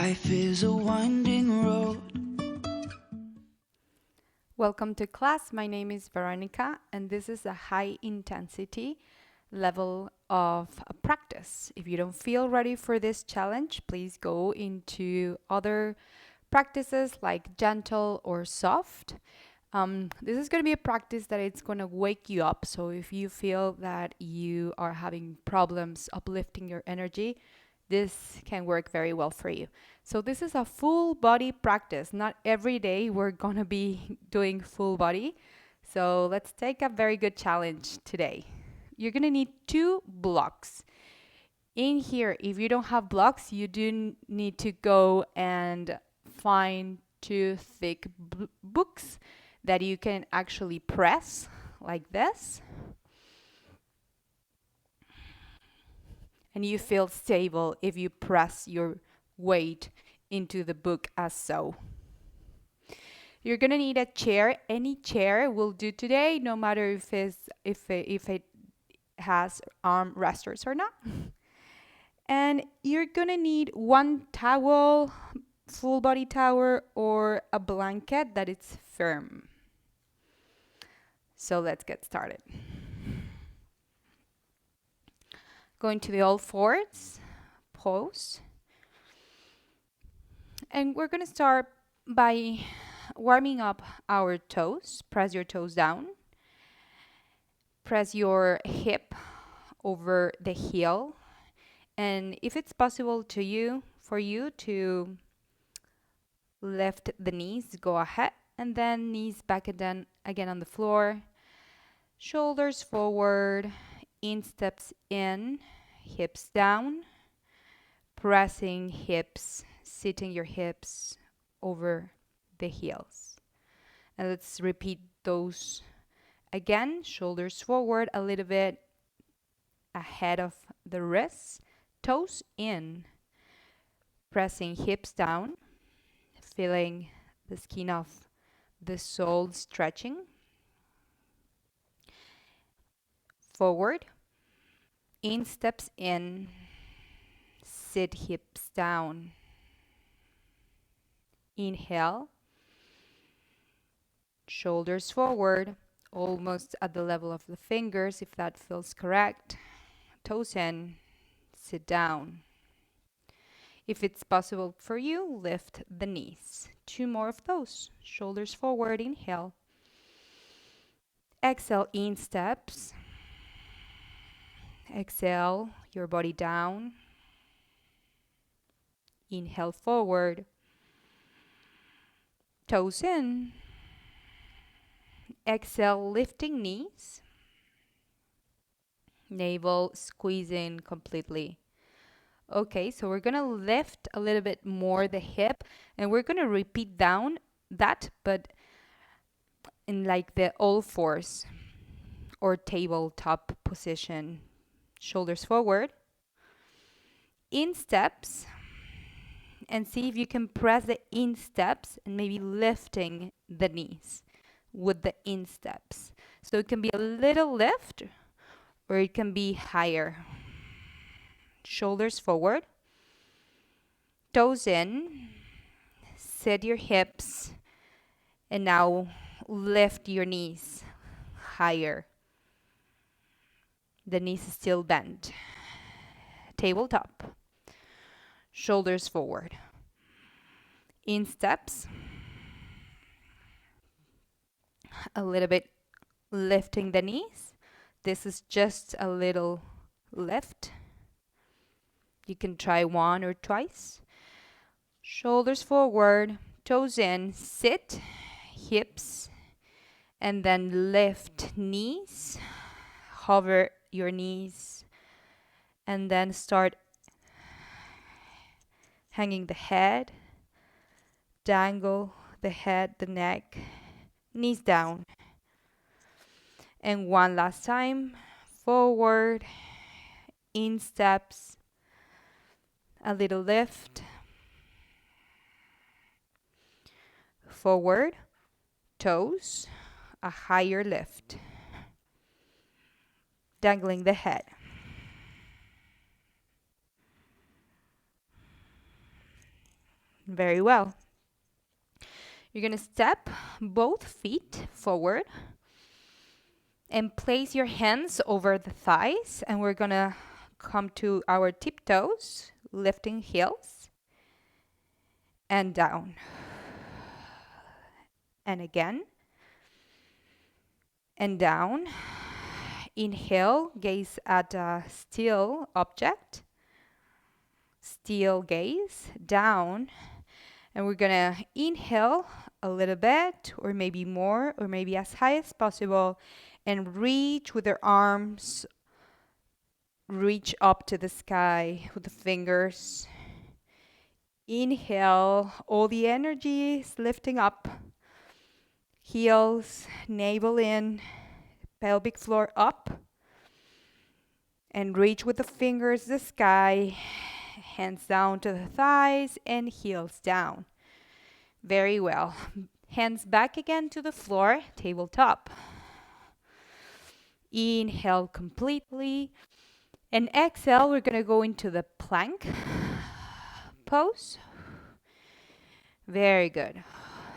Life is a winding road. Welcome to class. My name is Veronica, and this is a high intensity level of practice. If you don't feel ready for this challenge, please go into other practices like gentle or soft. This is going to be a practice that it's going to wake you up. So if you feel that you are having problems uplifting your energy, this can work very well for you. So this is a full body practice. Not every day we're going to be doing full body. So let's take a very good challenge today. You're going to need 2 blocks. In here, if you don't have blocks, you do need to go and find 2 thick books that you can actually press like this. And you feel stable if you press your weight into the book as so. You're gonna need a chair. Any chair will do today, no matter if it has arm resters or not. And you're gonna need 1 towel, full body towel, or a blanket that is firm. So let's get started. Going to the all fours pose. And we're gonna start by warming up our toes. Press your toes down. Press your hip over the heel. And if it's possible for you to lift the knees, go ahead. And then knees back again on the floor. Shoulders forward, insteps in, hips down. Pressing hips, sitting your hips over the heels. And let's repeat those again. Shoulders forward a little bit ahead of the wrists. Toes in. Pressing hips down. Feeling the skin of the sole stretching. Forward. Insteps in. Sit hips down. Inhale. Shoulders forward, almost at the level of the fingers, if that feels correct. Toes in, sit down. If it's possible for you, lift the knees. 2 more of those. Shoulders forward, inhale. Exhale, insteps. Exhale, your body down. Inhale forward. Toes in. Exhale, lifting knees. Navel squeezing completely. Okay, so we're gonna lift a little bit more the hip, and we're gonna repeat down that, but in like the all fours or tabletop position. Shoulders forward. Insteps. And see if you can press the insteps and maybe lifting the knees with the insteps. So it can be a little lift or it can be higher. Shoulders forward. Toes in. Sit your hips. And now lift your knees higher. The knees is still bent. Tabletop. Shoulders forward. Insteps. A little bit lifting the knees. This is just a little lift. You can try 1 or twice. Shoulders forward, toes in, sit, hips, and then lift knees. Hover your knees, and then start hanging the head. Dangle the head, the neck, knees down. And 1 last time, forward, insteps, a little lift, forward, toes, a higher lift, dangling the head. Very well. You're going to step both feet forward and place your hands over the thighs, and we're going to come to our tiptoes, lifting heels and down. And again, and down. Inhale, gaze at a still object. Still gaze, down. And we're gonna inhale a little bit, or maybe more, or maybe as high as possible, and reach with your arms, reach up to the sky with the fingers. Inhale, all the energy is lifting up. Heels, navel in, pelvic floor up. And reach with the fingers the sky, hands down to the thighs and heels down. Very well. Hands back again to the floor, tabletop. Inhale completely. And exhale, we're going to go into the plank pose. Very good.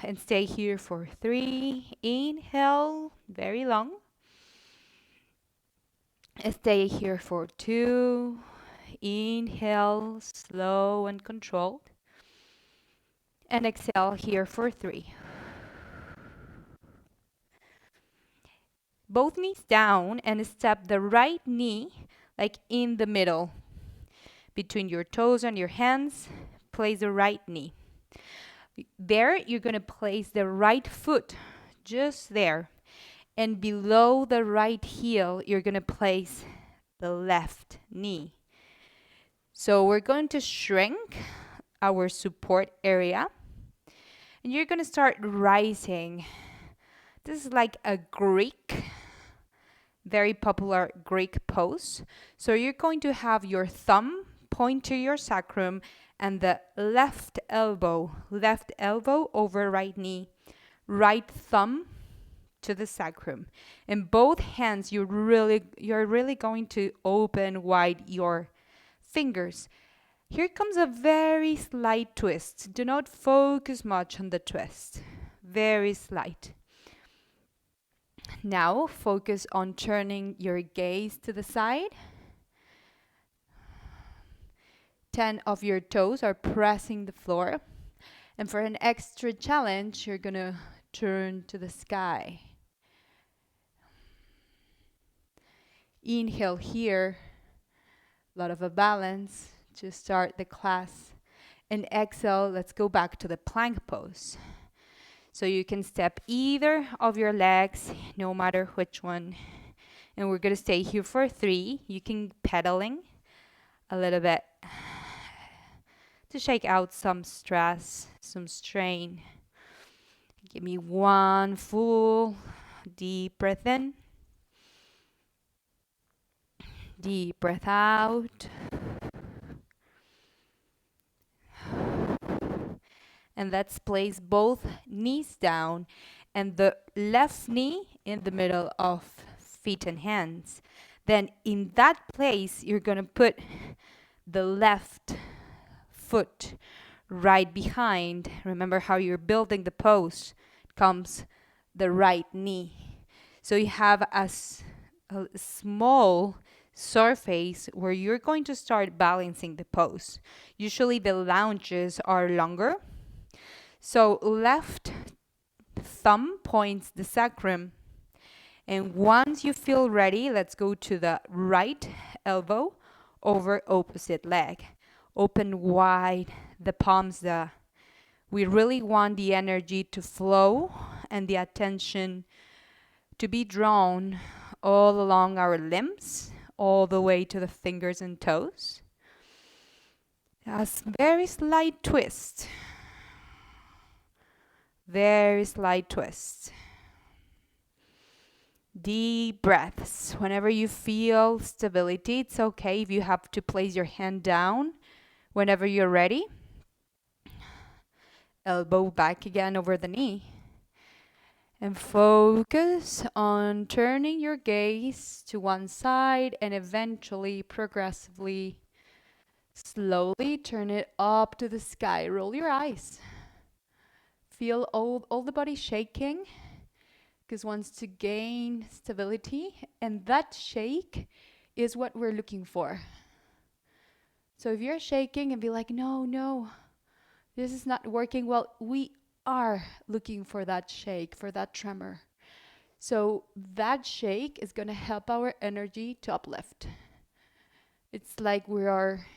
And stay here for 3. Inhale, very long. Stay here for 2. Inhale, slow and controlled. And exhale here for 3. Both knees down and step the right knee like in the middle. Between your toes and your hands, place the right knee. There, you're going to place the right foot just there. And below the right heel, you're going to place the left knee. So we're going to shrink our support area. And you're going to start rising. This is like a Greek, very popular Greek pose. So you're going to have your thumb point to your sacrum and the left elbow over right knee, right thumb to the sacrum. In both hands, you're really going to open wide your fingers. Here comes a very slight twist. Do not focus much on the twist. Very slight. Now focus on turning your gaze to the side. 10 of your toes are pressing the floor. And for an extra challenge, you're going to turn to the sky. Inhale here. A lot of a balance to start the class. And exhale, let's go back to the plank pose. So you can step either of your legs, no matter which one. And we're going to stay here for 3. You can pedaling a little bit to shake out some stress, some strain. Give me 1 full deep breath in. Deep breath out. And let's place both knees down and the left knee in the middle of feet and hands. Then in that place, you're going to put the left foot right behind. Remember how you're building the pose. Comes the right knee. So you have a small surface where you're going to start balancing the pose. Usually the lunges are longer. So left thumb points the sacrum. And once you feel ready, let's go to the right elbow over opposite leg. Open wide the palms. We really want the energy to flow and the attention to be drawn all along our limbs, all the way to the fingers and toes. A very slight twist. Very slight twist. Deep breaths. Whenever you feel stability, it's okay if you have to place your hand down whenever you're ready. Elbow back again over the knee. And focus on turning your gaze to one side and eventually, progressively Slowly turn it up to the sky. Roll your eyes. Feel all the body shaking because wants to gain stability, and that shake is what we're looking for. So if you're shaking and be like, no, this is not working well, we are looking for that shake, for that tremor. So that shake is going to help our energy to uplift. It's like we are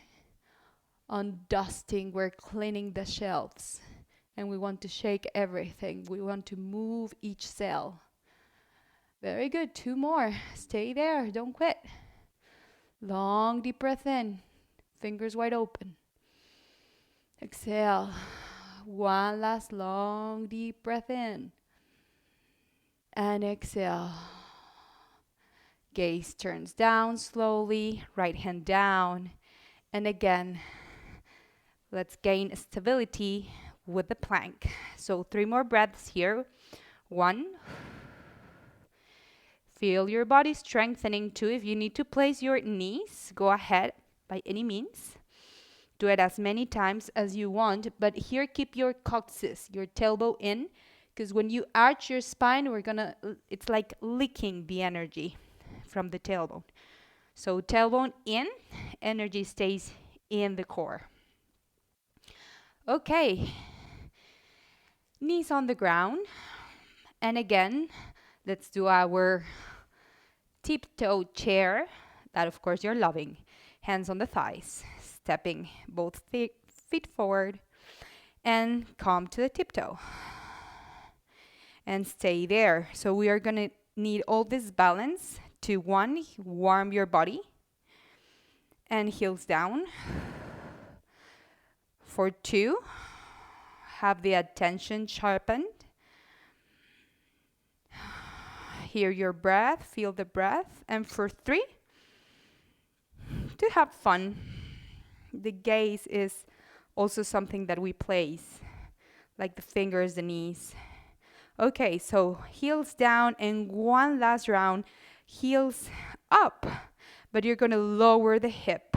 undusting, we're cleaning the shelves, and we want to shake everything. We want to move each cell. Very good. 2 more. Stay there. Don't quit. Long, deep breath in. Fingers wide open. Exhale. One last long, deep breath in. And exhale. Gaze turns down slowly. Right hand down. And again, let's gain stability with the plank. So 3 more breaths here. 1. Feel your body strengthening too. If you need to place your knees, go ahead by any means. Do it as many times as you want, but here keep your coccyx, your tailbone in, because when you arch your spine, it's like leaking the energy from the tailbone. So tailbone in, energy stays in the core. Okay, knees on the ground. And again, let's do our tiptoe chair, that of course you're loving. Hands on the thighs, stepping both feet forward and come to the tiptoe. And stay there. So we are going to need all this balance to 1, warm your body and heels down. For 2, have the attention sharpened. Hear your breath, feel the breath. And for 3, to have fun. The gaze is also something that we place, like the fingers, the knees. Okay, so heels down and 1 last round, heels up, but you're going to lower the hip.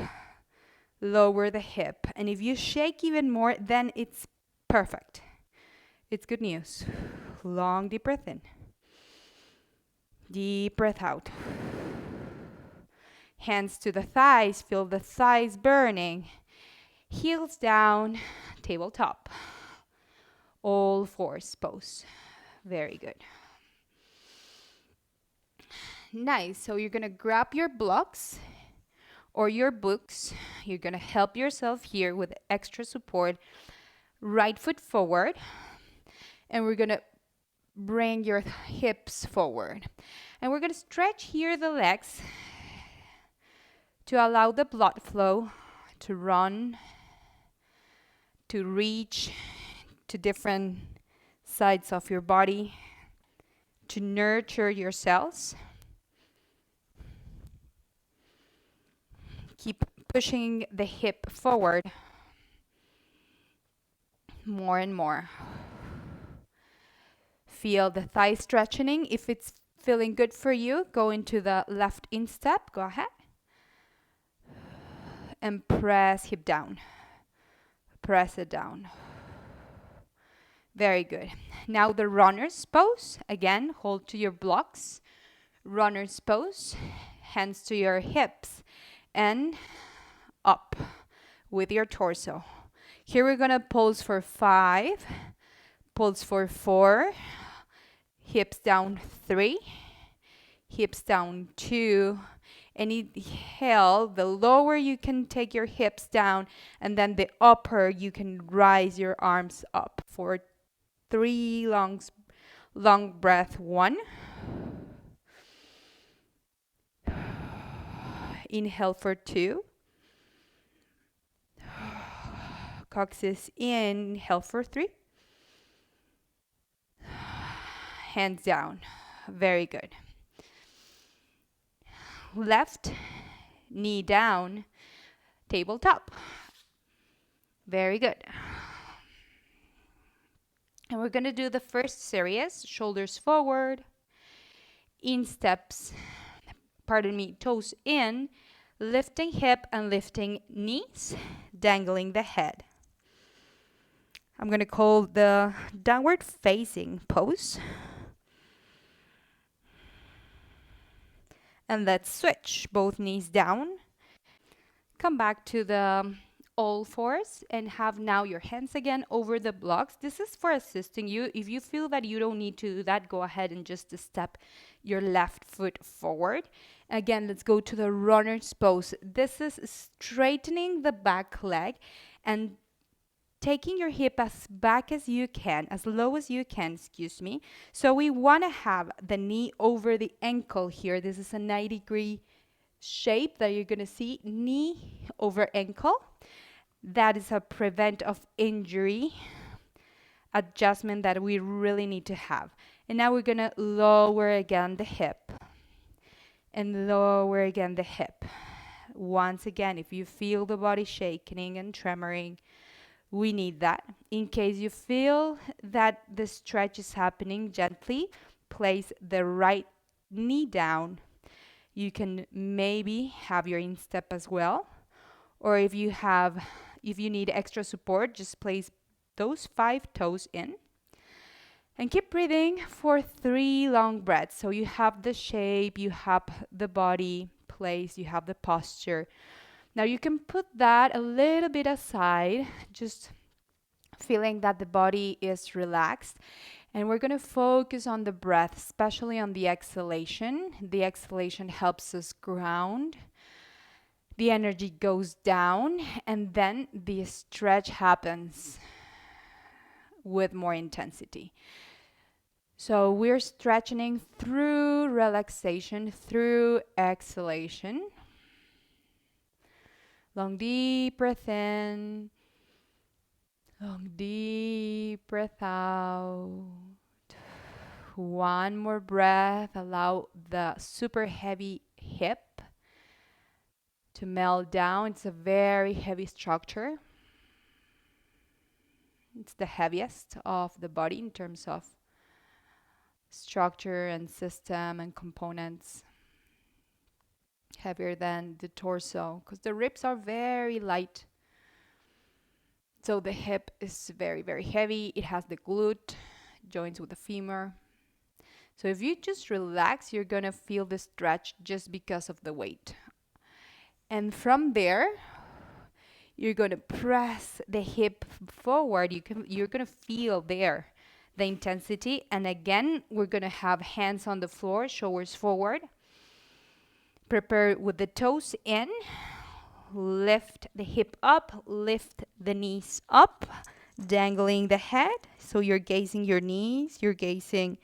Lower the hip. And if you shake even more, then it's perfect. It's good news. Long, deep breath in. Deep breath out. Hands to the thighs, feel the thighs burning. Heels down, tabletop. All 4s pose. Very good. Nice. So you're going to grab your blocks or your books. You're going to help yourself here with extra support. Right foot forward. And we're going to bring your hips forward. And we're going to stretch here the legs to allow the blood flow to run, to reach to different sides of your body, to nurture your cells. Keep pushing the hip forward more and more. Feel the thigh stretching. If it's feeling good for you, go into the left instep. Go ahead. And press hip down. Press it down. Very good. Now the runner's pose. Again, hold to your blocks. Runner's pose. Hands to your hips. And up with your torso. Here we're going to pose for 5. Pose for 4. Hips down 3. Hips down 2. And inhale, the lower you can take your hips down, and then the upper you can rise your arms up for 3 long breath. 1. Inhale for 2. Coccyx in. Inhale for 3. Hands down. Very good. Left knee down, tabletop. Very good. And we're going to do the first series, shoulders forward, toes in, Lifting hip and lifting knees, dangling the head. I'm going to call the downward facing pose. And let's switch both knees down. Come back to the all fours and have now your hands again over the blocks. This is for assisting you. If you feel that you don't need to do that, go ahead and just step your left foot forward. Again, let's go to the runner's pose. This is straightening the back leg and taking your hip as back as you can, as low as you can, excuse me. So we want to have the knee over the ankle here. This is a 90-degree shape that you're going to see, knee over ankle. That is a prevent of injury adjustment that we really need to have. And now we're going to lower again the hip and lower again the hip. Once again, if you feel the body shaking and tremoring, we need that. In case you feel that the stretch is happening, gently place the right knee down. You can maybe have your instep as well. Or if you need extra support, just place those 5 toes in. And keep breathing for 3 long breaths. So you have the shape, you have the body place, you have the posture. Now you can put that a little bit aside, just feeling that the body is relaxed. And we're going to focus on the breath, especially on the exhalation. The exhalation helps us ground. The energy goes down, and then the stretch happens with more intensity. So we're stretching through relaxation, through exhalation. Long, deep breath in. Long, deep breath out. One more breath. Allow the super heavy hip to melt down. It's a very heavy structure. It's the heaviest of the body in terms of structure and system and components. Heavier than the torso because the ribs are very light. So the hip is very, very heavy. It has the glute, joins with the femur. So if you just relax, you're going to feel the stretch just because of the weight. And from there, you're going to press the hip forward. You're going to feel there the intensity. And again, we're going to have hands on the floor, shoulders forward. Prepare with the toes in. Lift the hip up, lift the knees up, dangling the head. So you're gazing your knees, you're gazing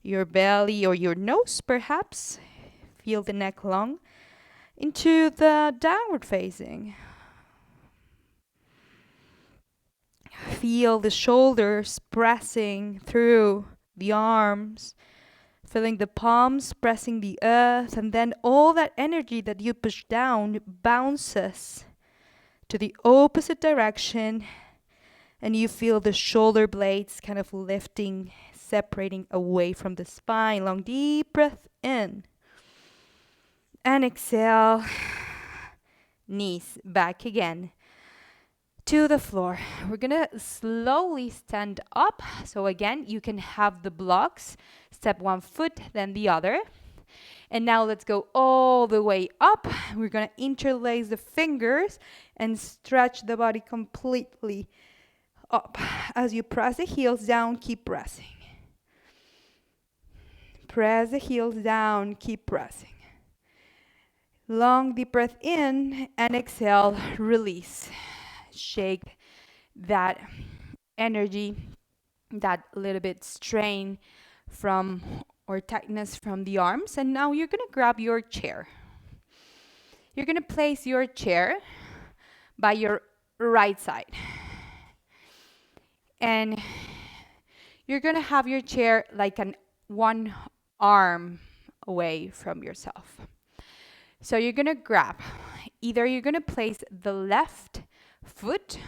your belly or your nose perhaps. Feel the neck long into the downward facing. Feel the shoulders pressing through the arms, feeling the palms pressing the earth, and then all that energy that you push down bounces to the opposite direction, and you feel the shoulder blades kind of lifting, separating away from the spine. Long, deep breath in. And exhale. Knees back again to the floor. We're gonna slowly stand up. So again, you can have the blocks. Step one foot, then the other. And now let's go all the way up. We're gonna interlace the fingers and stretch the body completely up. As you press the heels down, keep pressing. Press the heels down, keep pressing. Long, deep breath in and exhale, release. Shake that energy, that little bit strain from or tightness from the arms. And now you're going to grab your chair. You're going to place your chair by your right side. And you're going to have your chair like one arm away from yourself. So you're going to grab, either you're going to place the left foot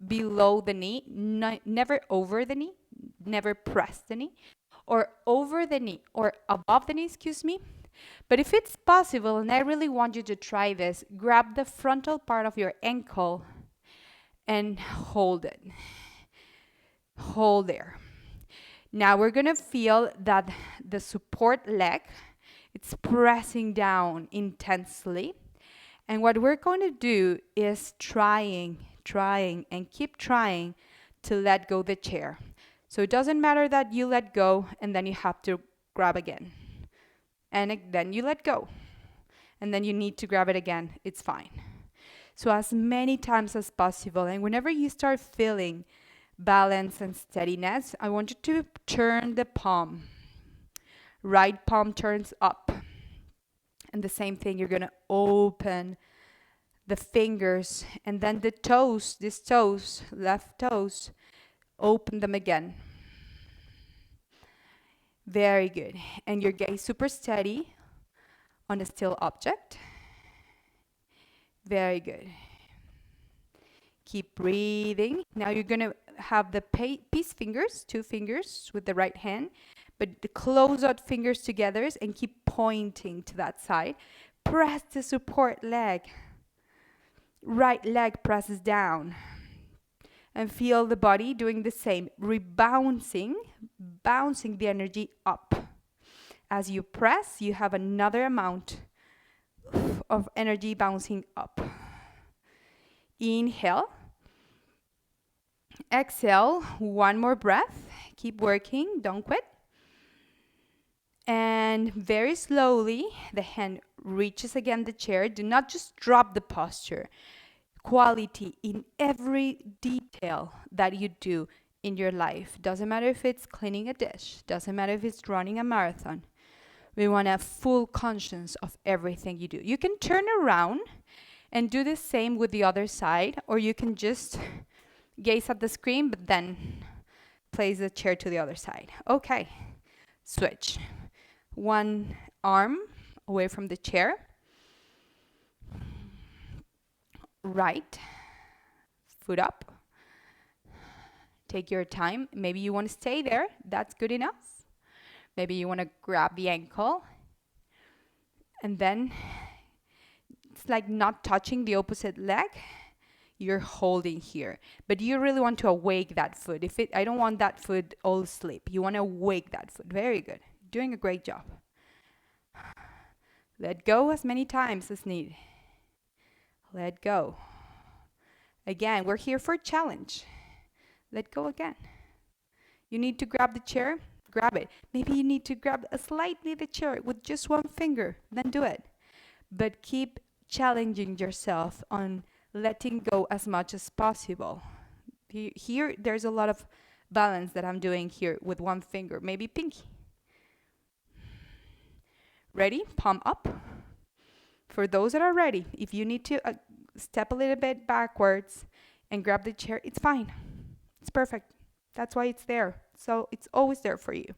below the knee, never over the knee, never press the knee, or over the knee, or above the knee, excuse me. But if it's possible, and I really want you to try this, grab the frontal part of your ankle and hold it. Hold there. Now we're gonna feel that the support leg, it's pressing down intensely. And what we're going to do is trying, and keep trying to let go the chair. So it doesn't matter that you let go and then you have to grab again. And then you let go. And then you need to grab it again. It's fine. So as many times as possible. And whenever you start feeling balance and steadiness, I want you to turn the palm. Right palm turns up. And the same thing, you're going to open the fingers and then the toes, these toes, left toes, open them again. Very good. And your gaze super steady on a still object. Very good. Keep breathing. Now you're going to have the peace fingers, 2 fingers with the right hand, but the close out fingers together and keep pointing to that side. Press the support leg. Right leg presses down. And feel the body doing the same, bouncing the energy up. As you press, you have another amount of energy bouncing up. Inhale. Exhale, one more breath. Keep working, don't quit. And very slowly, the hand reaches again the chair. Do not just drop the posture. Quality in every detail that you do in your life. Doesn't matter if it's cleaning a dish. Doesn't matter if it's running a marathon. We want to have full conscience of everything you do. You can turn around and do the same with the other side, or you can just gaze at the screen, but then place the chair to the other side. Okay, switch. One arm away from the chair. Right foot up. Take your time. Maybe you want to stay there. That's good enough. Maybe you want to grab the ankle. And then it's like not touching the opposite leg. You're holding here. But you really want to awake that foot. I don't want that foot all asleep. You want to awake that foot. Very good. Doing a great job. Let go as many times as needed. Let go. Again, we're here for a challenge. Let go again. You need to grab the chair, grab it. Maybe you need to grab slightly the chair with just one finger, then do it. But keep challenging yourself on letting go as much as possible. Here, there's a lot of balance that I'm doing here with one finger, maybe pinky. Ready? Palm up. For those that are ready, if you need to step a little bit backwards and grab the chair, it's fine. It's perfect. That's why it's there. So it's always there for you.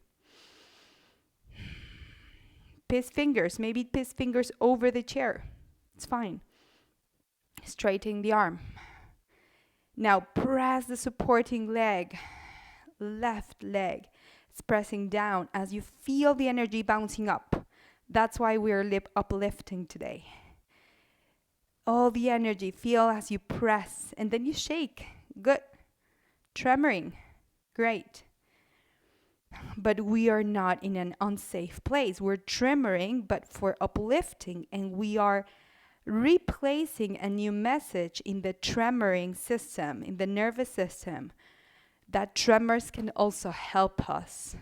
Piss fingers, maybe piss fingers over the chair. It's fine. Straighten the arm. Now press the supporting leg, left leg. It's pressing down as you feel the energy bouncing up. That's why we're uplifting today. All the energy, feel as you press, and then you shake. Good. Tremoring. Great. But we are not in an unsafe place. We're tremoring, but for uplifting, and we are replacing a new message in the tremoring system, in the nervous system, that tremors can also help us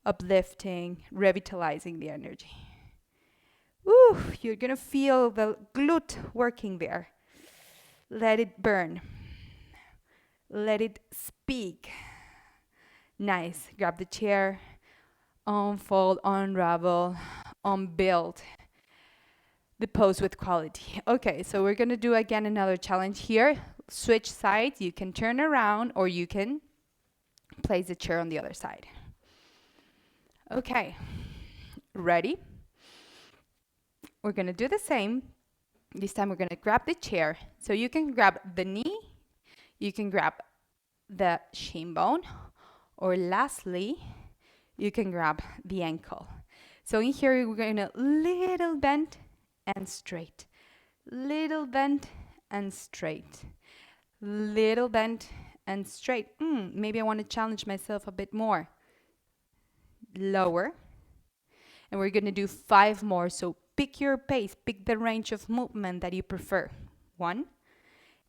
uplifting, revitalizing the energy. Woo, you're gonna feel the glute working there. Let it burn. Let it speak. Nice. Grab the chair, unfold, unravel, unbuild the pose with quality. Okay, so we're gonna do again another challenge here. Switch sides. You can turn around or you can place the chair on the other side. Okay, ready? We're gonna do the same. This time we're gonna grab the chair. So you can grab the knee, you can grab the shin bone, or lastly, you can grab the ankle. So in here, we're going to little bend and straight. Little bend and straight. Little bend and straight. Maybe I want to challenge myself a bit more. Lower. And we're going to do 5 more. So pick your pace. Pick the range of movement that you prefer. 1.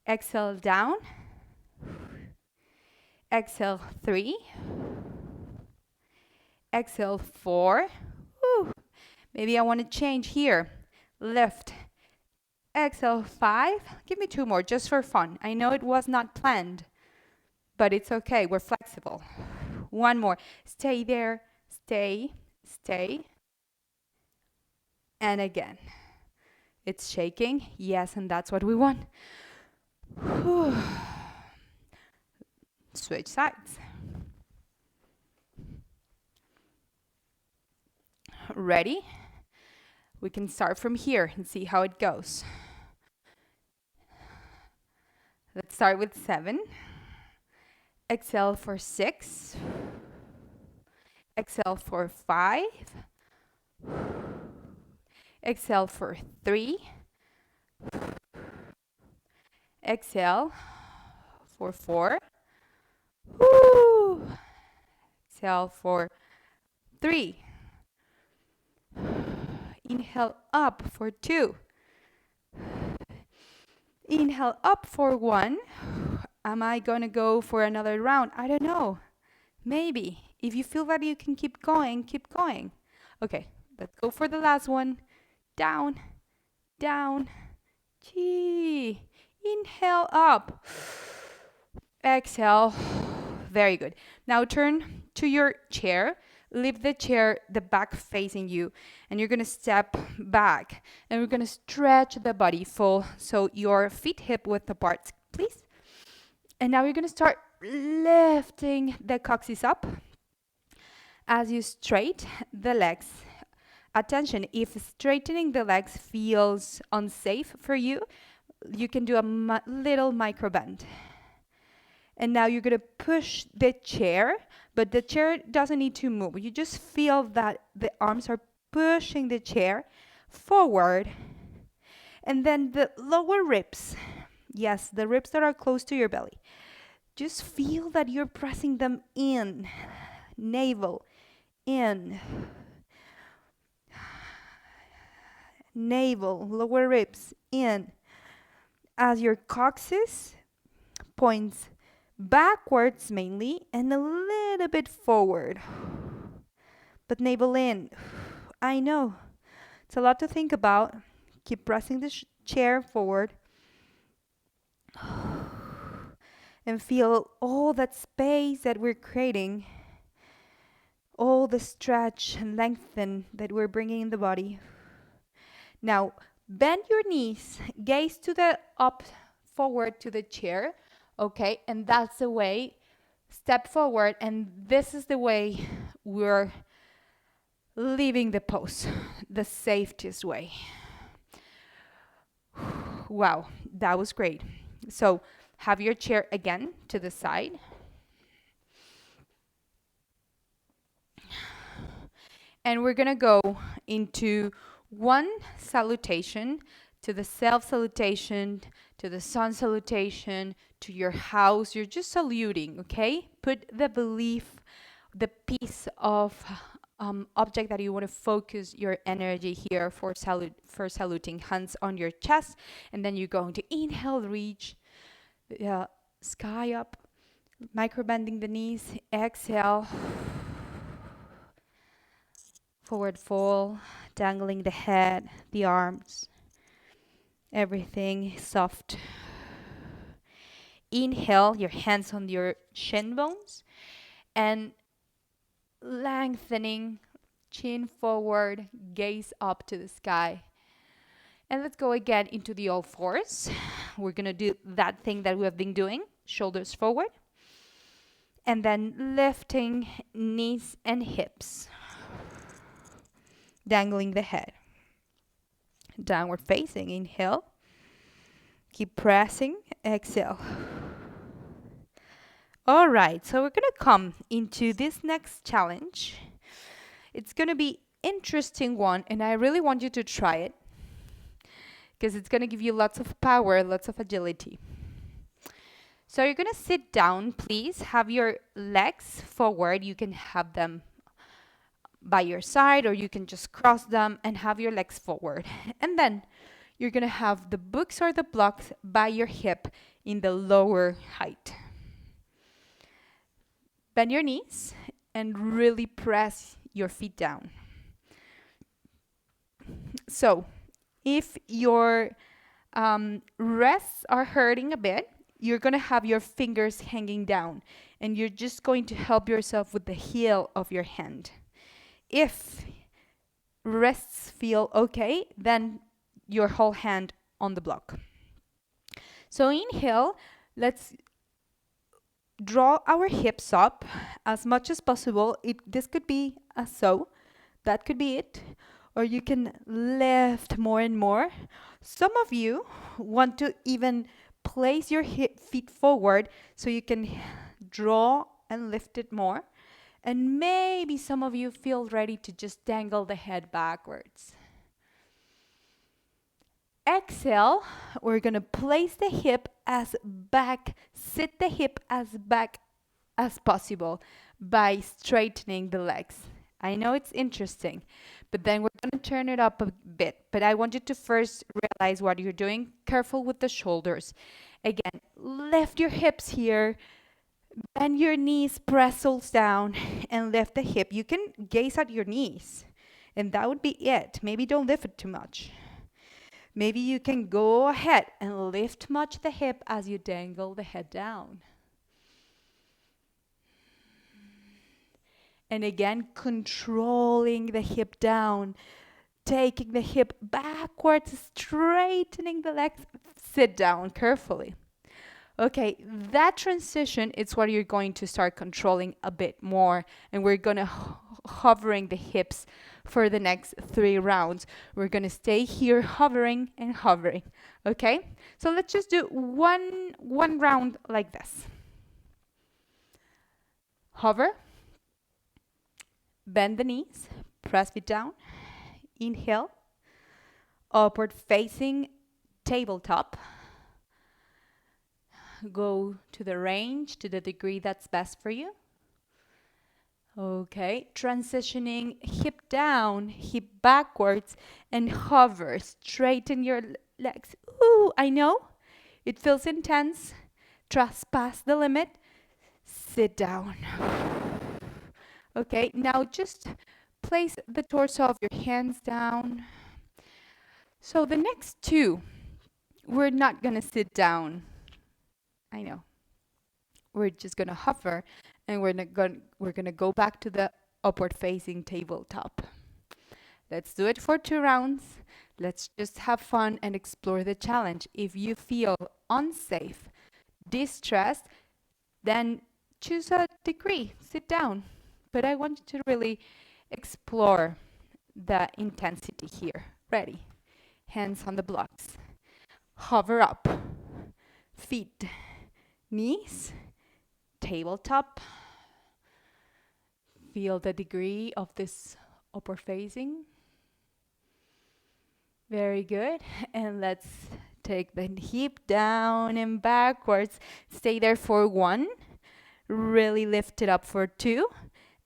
Exhale down. Exhale 3. Exhale 4. Woo. Maybe I want to change here. Lift. Exhale 5. Give me 2 more just for fun. I know it was not planned, but it's okay. We're flexible. 1 more. Stay there. Stay. Stay. And again. It's shaking. Yes, and that's what we want. Whew. Switch sides. Ready? We can start from here and see how it goes. Let's start with 7. Exhale for 6. Exhale for 5. Exhale for 3. Exhale for 4. Woo. Exhale for 3. Inhale up for 2. Inhale up for 1. Am I gonna go for another round? I don't know. Maybe. If you feel that you can keep going, keep going. Okay, let's go for the last one. Down, down. Gee. Inhale up. Exhale. Very good. Now turn to your chair. Leave the chair, the back facing you, and you're gonna step back, and we're gonna stretch the body full, so your feet hip width apart, please. And now you're gonna start lifting the coccyx up as you straight the legs. Attention, if straightening the legs feels unsafe for you, you can do a little micro bend. And now you're going to push the chair, but the chair doesn't need to move. You just feel that the arms are pushing the chair forward. And then the lower ribs, yes, the ribs that are close to your belly, just feel that you're pressing them in. Navel, in. Navel, lower ribs, in. As your coccyx points backwards mainly and a little bit forward, but navel in. I know it's a lot to think about. Keep pressing the chair forward and feel all that space that we're creating, all the stretch and lengthen that we're bringing in the body. Now bend your knees, gaze to the up, forward to the chair. Okay, and that's the way. Step forward, and this is the way we're leaving the pose, the safest way. Wow, that was great. So have your chair again to the side. And we're gonna go into one salutation, to the self salutation, to the sun salutation, to your house. You're just saluting, okay? Put the belief, the piece of object that you want to focus your energy here for saluting. Hands on your chest, and then you're going to inhale, reach the sky up, micro bending the knees. Exhale, forward fold, dangling the head, the arms, everything soft. Inhale, your hands on your shin bones, and lengthening, chin forward, gaze up to the sky. And let's go again into the all fours. We're gonna do that thing that we have been doing, shoulders forward, and then lifting knees and hips, dangling the head. Downward facing, inhale, keep pressing, exhale. All right, so we're gonna come into this next challenge. It's gonna be interesting one, and I really want you to try it because it's going to give you lots of power, lots of agility. So you're going to sit down, please. Have your legs forward. You can have them by your side, or you can just cross them and have your legs forward. And then you're going to have the books or the blocks by your hip in the lower height. Bend your knees and really press your feet down. So if your wrists are hurting a bit, you're going to have your fingers hanging down, and you're just going to help yourself with the heel of your hand. If wrists feel okay, then your whole hand on the block. So inhale, let's draw our hips up as much as possible. This could be a so, that could be it, or you can lift more and more. Some of you want to even place your feet forward so you can draw and lift it more. And maybe some of you feel ready to just dangle the head backwards. Exhale, we're going to place the hip as back, sit the hip as back as possible by straightening the legs. I know it's interesting, but then we're going to turn it up a bit. But I want you to first realize what you're doing. Careful with the shoulders. Again, lift your hips here, bend your knees, press soles down, and lift the hip. You can gaze at your knees, and that would be it. Maybe don't lift it too much. Maybe you can go ahead and lift much the hip as you dangle the head down. And again, controlling the hip down, taking the hip backwards, straightening the legs. Sit down carefully. Okay, that transition is what you're going to start controlling a bit more, and we're going to hovering the hips for the next 3 rounds. We're going to stay here hovering and hovering. Okay, so let's just do one round like this. Hover, bend the knees, press it down, inhale, upward facing tabletop. Go to the range, to the degree that's best for you. Okay, transitioning hip down, hip backwards, and hover. Straighten your legs. Ooh, I know. It feels intense. Trespass the limit. Sit down. Okay, now just place the torso of your hands down. So the next 2, we're not going to sit down. I know. We're just going to hover, and we're going to go back to the upward facing tabletop. Let's do it for 2 rounds. Let's just have fun and explore the challenge. If you feel unsafe, distressed, then choose a degree, sit down. But I want you to really explore the intensity here. Ready? Hands on the blocks. Hover up. Feet, knees, tabletop. Feel the degree of this upward facing. Very good. And let's take the hip down and backwards. Stay there for 1. Really lift it up for 2.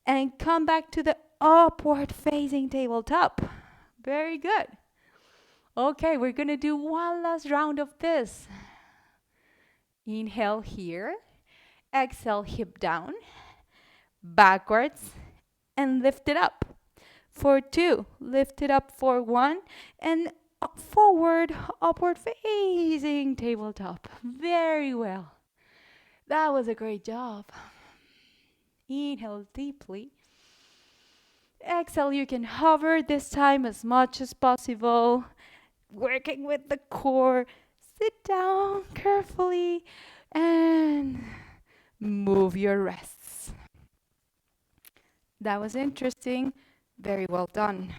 And come back to the upward facing tabletop. Very good. Okay, we're going to do one last round of this. Inhale here. Exhale, hip down, backwards, and lift it up. For 2, lift it up for 1, and forward, upward facing tabletop. Very well. That was a great job. Inhale deeply. Exhale, you can hover this time as much as possible. Working with the core. Sit down carefully and move your wrists. That was interesting. Very well done.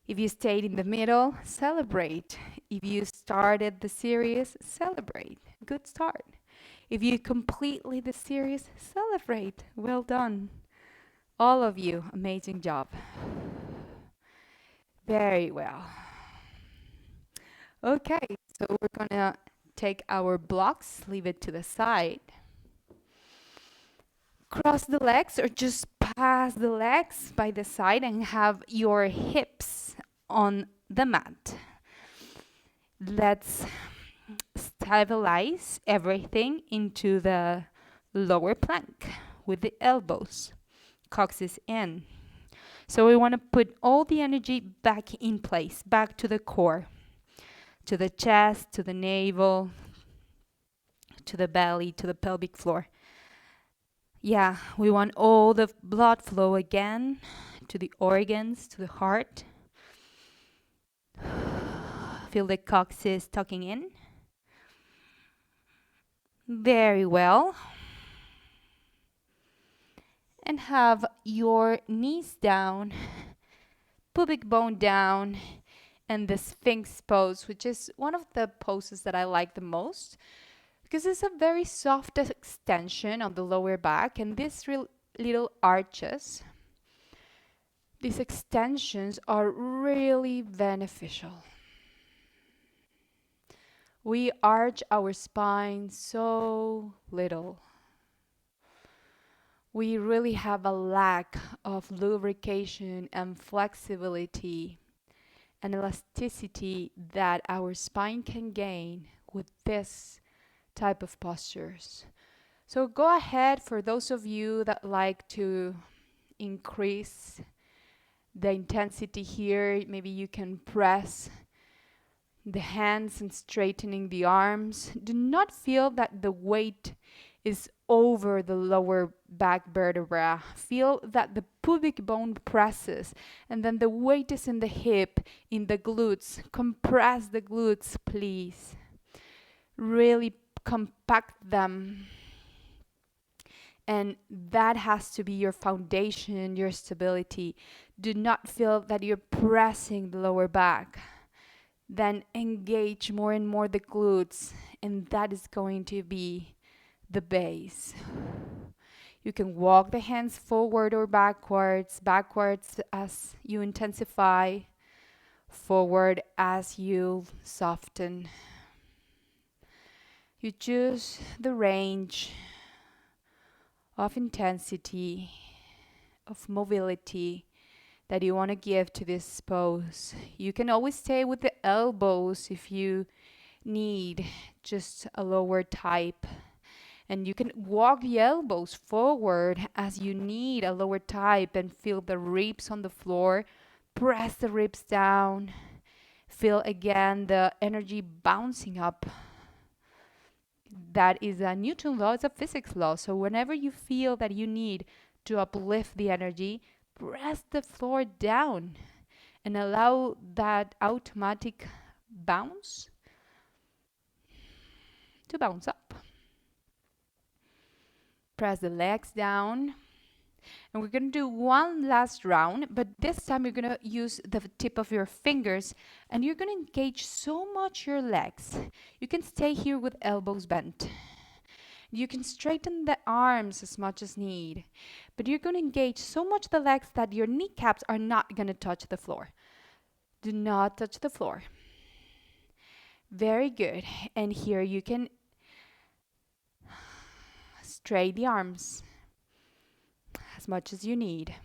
If you stayed in the middle, celebrate. If you started the series, celebrate. Good start. If you completely the series, celebrate. Well done. All of you, amazing job. Very well. Okay, so we're gonna take our blocks, leave it to the side. Cross the legs or just pass the legs by the side and have your hips on the mat. Let's stabilize everything into the lower plank with the elbows. Coccyx in. So we want to put all the energy back in place, back to the core, to the chest, to the navel, to the belly, to the pelvic floor. Yeah, we want all the blood flow again to the organs, to the heart. Feel the coccyx tucking in. Very well. And have your knees down, pubic bone down, and the Sphinx pose, which is one of the poses that I like the most because it's a very soft extension on the lower back, and these little arches, these extensions are really beneficial. We arch our spine so little. We really have a lack of lubrication and flexibility and elasticity that our spine can gain with this type of postures. So go ahead, for those of you that like to increase the intensity here, maybe you can press the hands and straightening the arms. Do not feel that the weight is over the lower back vertebra. Feel that the pubic bone presses and then the weight is in the hip, in the glutes. Compress the glutes, please. Really compact them. And that has to be your foundation, your stability. Do not feel that you're pressing the lower back. Then engage more and more the glutes, and that is going to be the base. You can walk the hands forward or backwards, backwards as you intensify, forward as you soften. You choose the range of intensity, of mobility that you want to give to this pose. You can always stay with the elbows if you need just a lower type. And you can walk the elbows forward as you need a lower type and feel the ribs on the floor. Press the ribs down. Feel again the energy bouncing up. That is a Newton law, it's a physics law. So whenever you feel that you need to uplift the energy, press the floor down and allow that automatic bounce to bounce up. Press the legs down. And we're going to do one last round, but this time you're going to use the tip of your fingers and you're going to engage so much your legs. You can stay here with elbows bent. You can straighten the arms as much as need, but you're going to engage so much the legs that your kneecaps are not going to touch the floor. Do not touch the floor. Very good. And here you can straighten the arms as much as you need.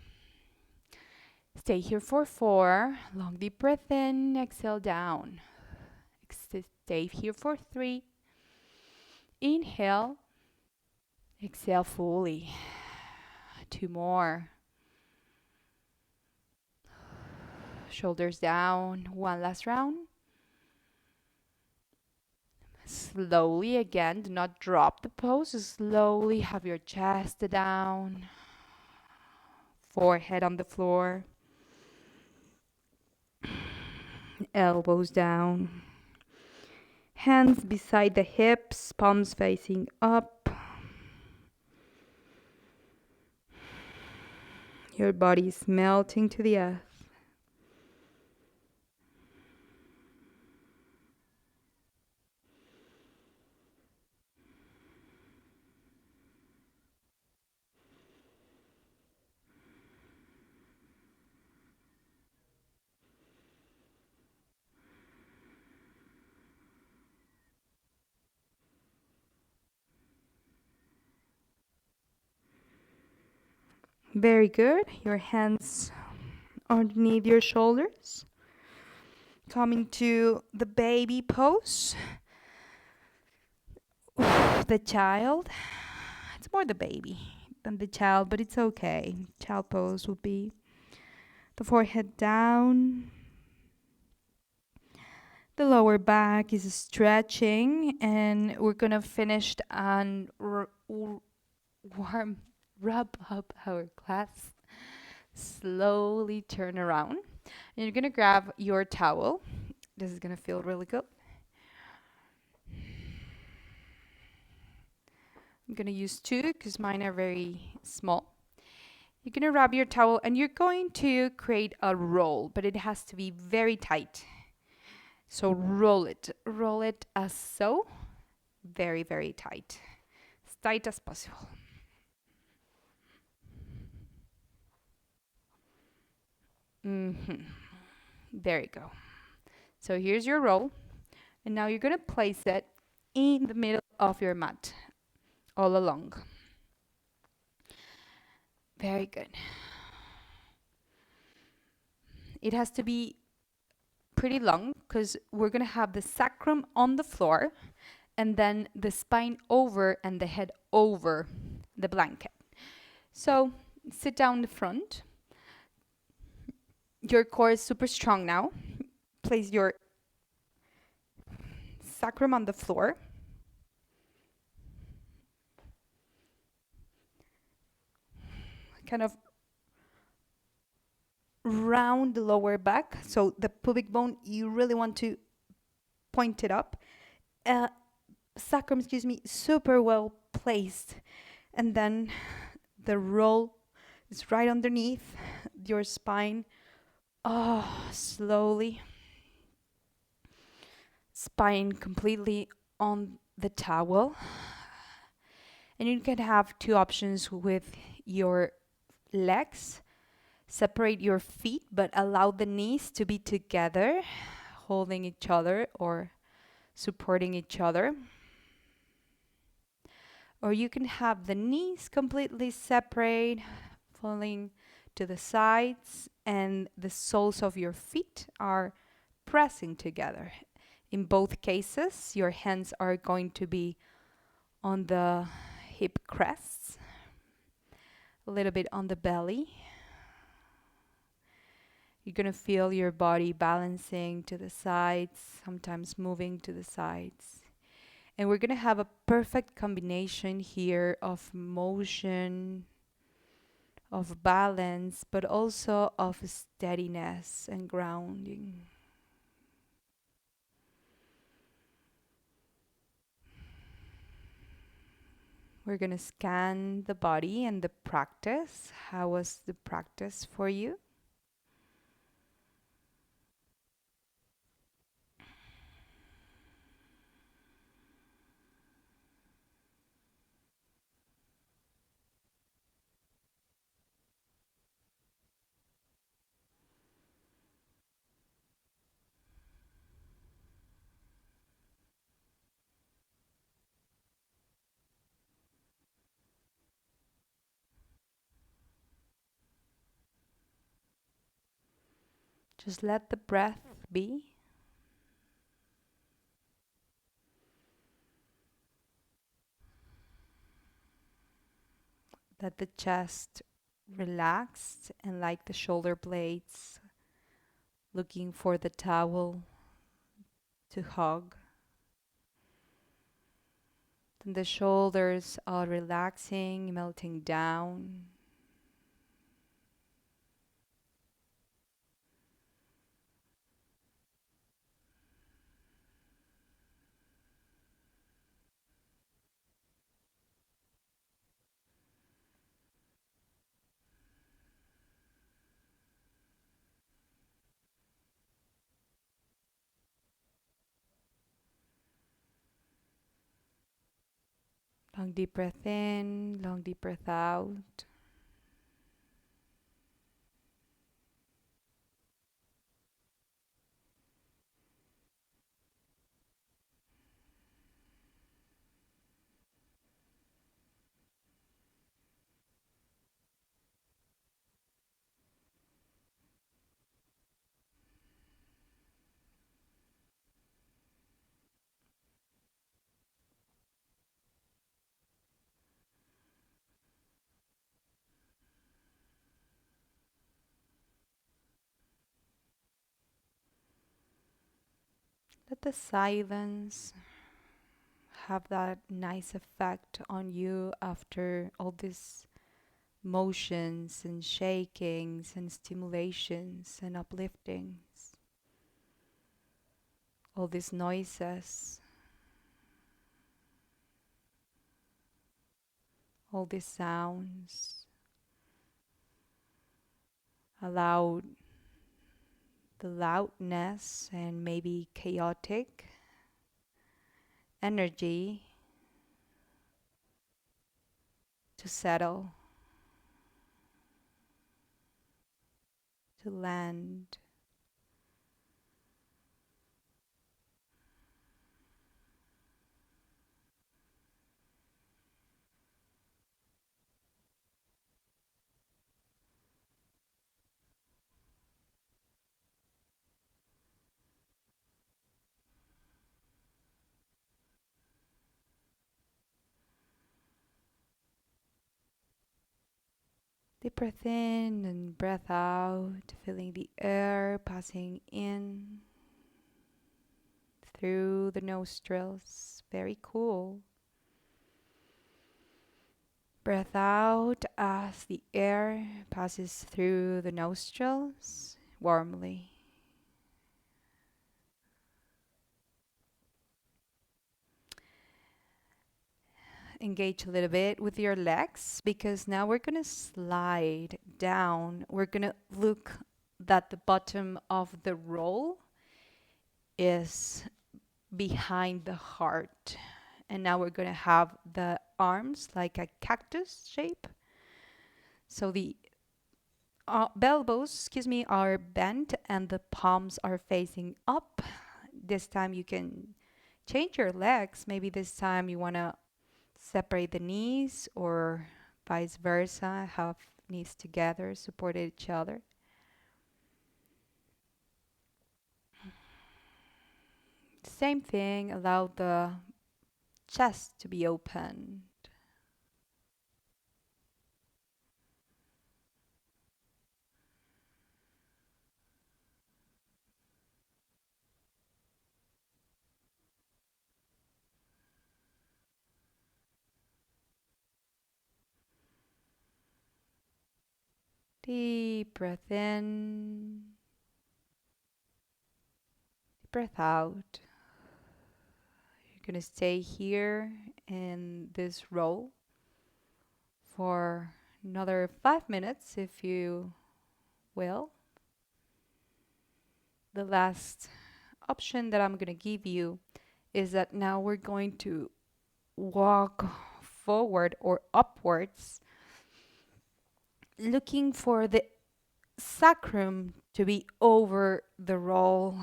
Stay here for 4. Long deep breath in, exhale down. Stay here for 3. Inhale, exhale fully. 2 more. Shoulders down. 1 last round. Slowly again, do not drop the pose. Slowly have your chest down. Forehead on the floor. Elbows down. Hands beside the hips, palms facing up. Your body is melting to the earth. Very good. Your hands underneath your shoulders. Coming to the baby pose. The child. It's more the baby than the child, but it's okay. Child pose would be the forehead down. The lower back is stretching, and we're gonna finish and warm, rub up our class. Slowly turn around, and you're gonna grab your towel. This is gonna feel really good. I'm gonna use two because mine are very small. You're gonna wrap your towel and you're going to create a roll, but it has to be very tight. So roll it as so, very, very tight, as tight as possible. There you go. So here's your roll, and now you're gonna place it in the middle of your mat, all along. Very good. It has to be pretty long because we're gonna have the sacrum on the floor and then the spine over and the head over the blanket. So sit down in the front. Your core is super strong now. Place your sacrum on the floor. Kind of round the lower back. So the pubic bone, you really want to point it up. Sacrum, super well placed. And then the roll is right underneath your spine. Slowly. Spine completely on the towel. And you can have two options with your legs. Separate your feet, but allow the knees to be together, holding each other or supporting each other. Or you can have the knees completely separate, falling to the sides, and the soles of your feet are pressing together. In both cases, your hands are going to be on the hip crests, a little bit on the belly. You're going to feel your body balancing to the sides, sometimes moving to the sides. And we're going to have a perfect combination here of motion, of balance, but also of steadiness and grounding. We're going to scan the body and the practice. How was the practice for you? Just let the breath be. Let the chest relax and like the shoulder blades looking for the towel to hug. Then the shoulders are relaxing, melting down. Long deep breath in, long deep breath out. Let the silence have that nice effect on you after all these motions and shakings and stimulations and upliftings, all these noises, all these sounds. Allow the loudness and maybe chaotic energy to settle, to land. Deep breath in and breath out, feeling the air passing in through the nostrils. Very cool. Breath out as the air passes through the nostrils warmly. Engage a little bit with your legs because now we're going to slide down. We're going to look that the bottom of the roll is behind the heart. And now we're going to have the arms like a cactus shape. So the elbows, are bent and the palms are facing up. This time you can change your legs. Maybe this time you want to separate the knees or vice versa, have knees together, support each other. Same thing, allow the chest to be open. Deep breath in, deep breath out. You're going to stay here in this roll for another 5 minutes if you will. The last option that I'm going to give you is that now we're going to walk forward or upwards, looking for the sacrum to be over the roll.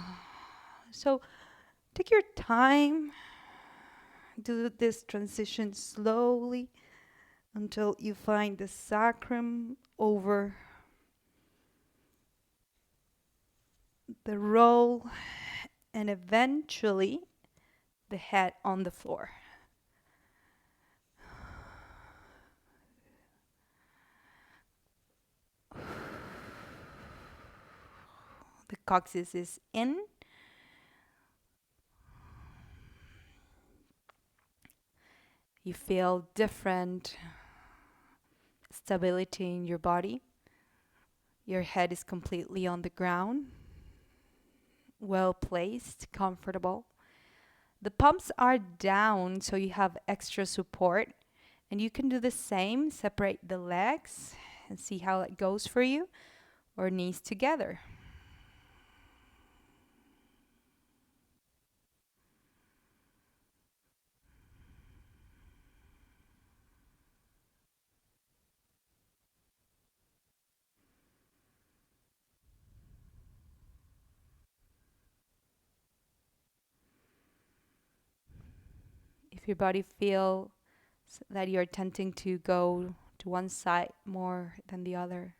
So take your time, do this transition slowly until you find the sacrum over the roll and eventually the head on the floor. The coccyx is in. You feel different stability in your body. Your head is completely on the ground, well placed, comfortable. The palms are down so you have extra support. And you can do the same, separate the legs and see how it goes for you, or knees together. If your body feels that you're tending to go to one side more than the other,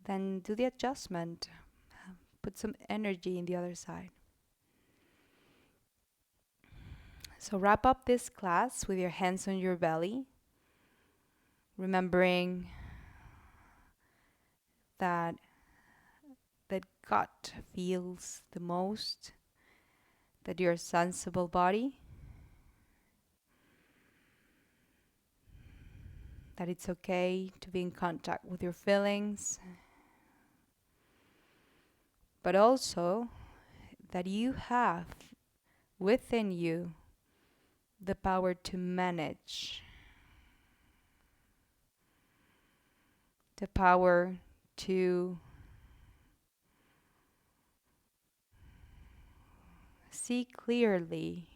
then do the adjustment. Put some energy in the other side. So wrap up this class with your hands on your belly, remembering that gut feels the most, that your sensible body, that it's okay to be in contact with your feelings, but also that you have within you the power to manage, the power to see clearly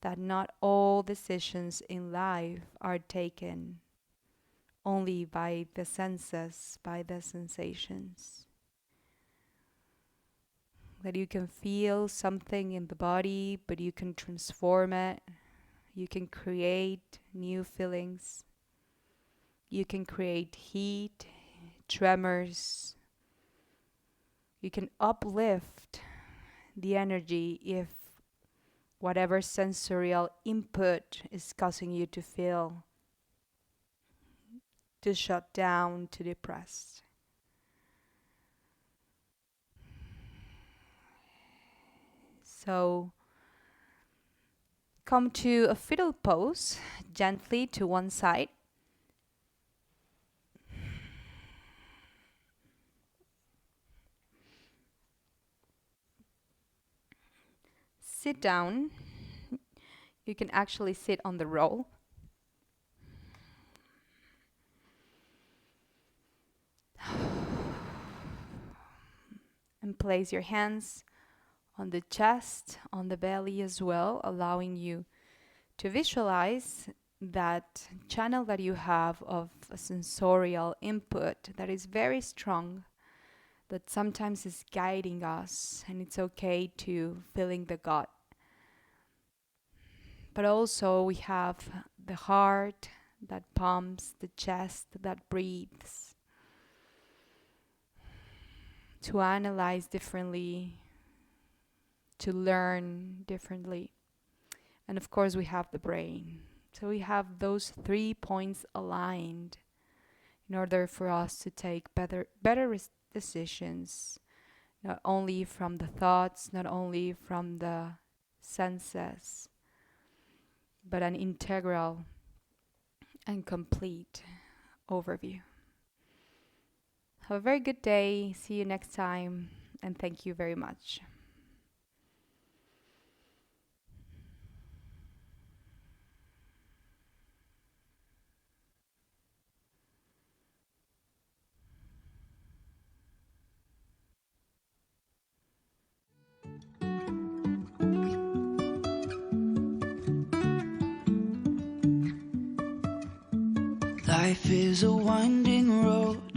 that not all decisions in life are taken only by the senses, by the sensations. That you can feel something in the body, but you can transform it. You can create new feelings. You can create heat, tremors. You can uplift the energy if whatever sensorial input is causing you to feel, to shut down, to depress. So come to a fetal pose, gently to one side. Sit down. You can actually sit on the roll. And place your hands on the chest, on the belly as well, allowing you to visualize that channel that you have of a sensorial input that is very strong, that sometimes is guiding us, and it's okay to feeling the gut. But also we have the heart that pumps, the chest that breathes, to analyze differently, to learn differently. And of course we have the brain. So we have those 3 points aligned in order for us to take better decisions, not only from the thoughts, not only from the senses, but an integral and complete overview. Have a very good day. See you next time, and thank you very much. Life is a winding road.